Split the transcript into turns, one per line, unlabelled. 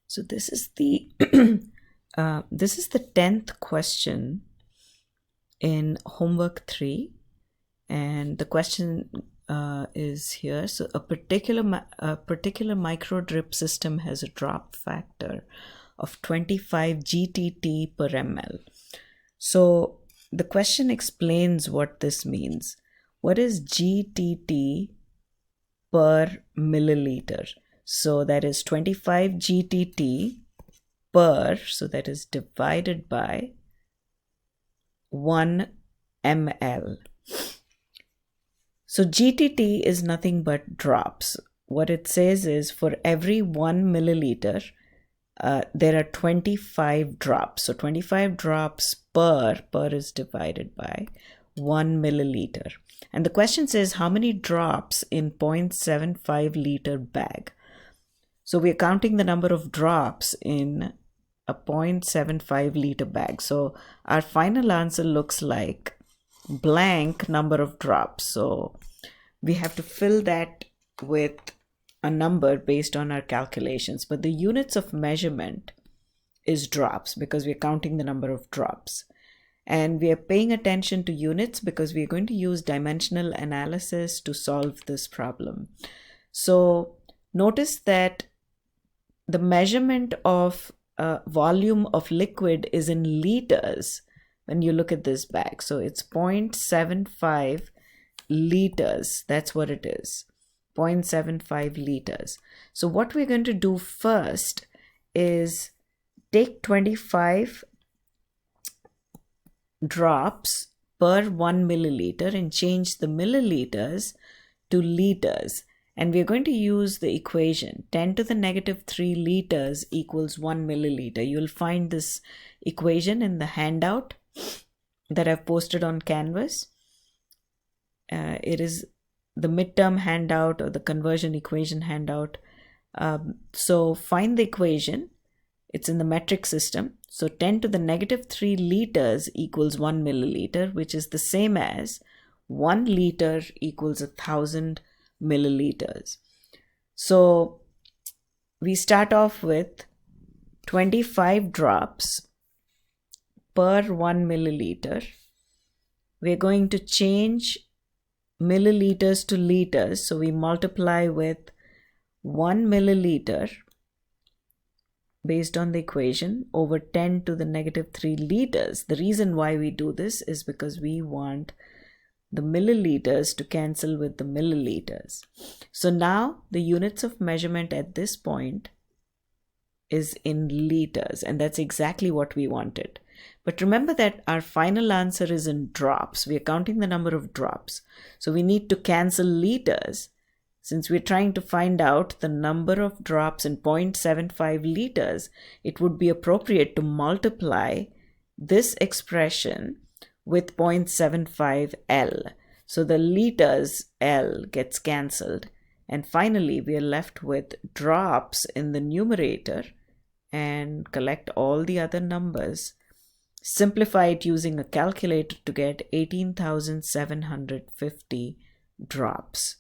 So this is the this is the 10th question in homework 3, and the question is here. So a particular microdrip system has a drop factor of 25 GTT per ml. So the question explains what this means. What is GTT per milliliter? So that is 25 GTT per, so that is divided by 1 ml. So GTT is nothing but drops. What it says is for every 1 milliliter, there are 25 drops. So 25 drops per is divided by 1 milliliter. And the question says how many drops in 0.75 liter bag. So we're counting the number of drops in a 0.75 liter bag. So our final answer looks like blank number of drops. So we have to fill that with a number based on our calculations. But the units of measurement is drops because we're counting the number of drops. And we are paying attention to units because we're going to use dimensional analysis to solve this problem. So notice that the measurement of volume of liquid is in liters when you look at this bag. So it's 0.75 liters. That's what it is. 0.75 liters. So what we're going to do first is take 25 drops per 1 milliliter and change the milliliters to liters. And we're going to use the equation 10 to the negative 3 liters equals 1 milliliter. You'll find this equation in the handout that I've posted on Canvas. It is the midterm handout or the conversion equation handout. So find the equation. It's in the metric system. So 10 to the negative 3 liters equals 1 milliliter, which is the same as 1 liter equals 1,000 milliliters. So we start off with 25 drops per 1 milliliter. We're going to change milliliters to liters. So we multiply with 1 milliliter based on the equation over 10 to the negative 3 liters. The reason why we do this is because we want the milliliters to cancel with the milliliters. So now the units of measurement at this point is in liters, and that's exactly what we wanted. But remember that our final answer is in drops. We are counting the number of drops. So we need to cancel liters. Since we're trying to find out the number of drops in 0.75 liters, it would be appropriate to multiply this expression with 0.75 L. So the liters L gets cancelled. And finally, we are left with drops in the numerator and collect all the other numbers. Simplify it using a calculator to get 18,750 drops.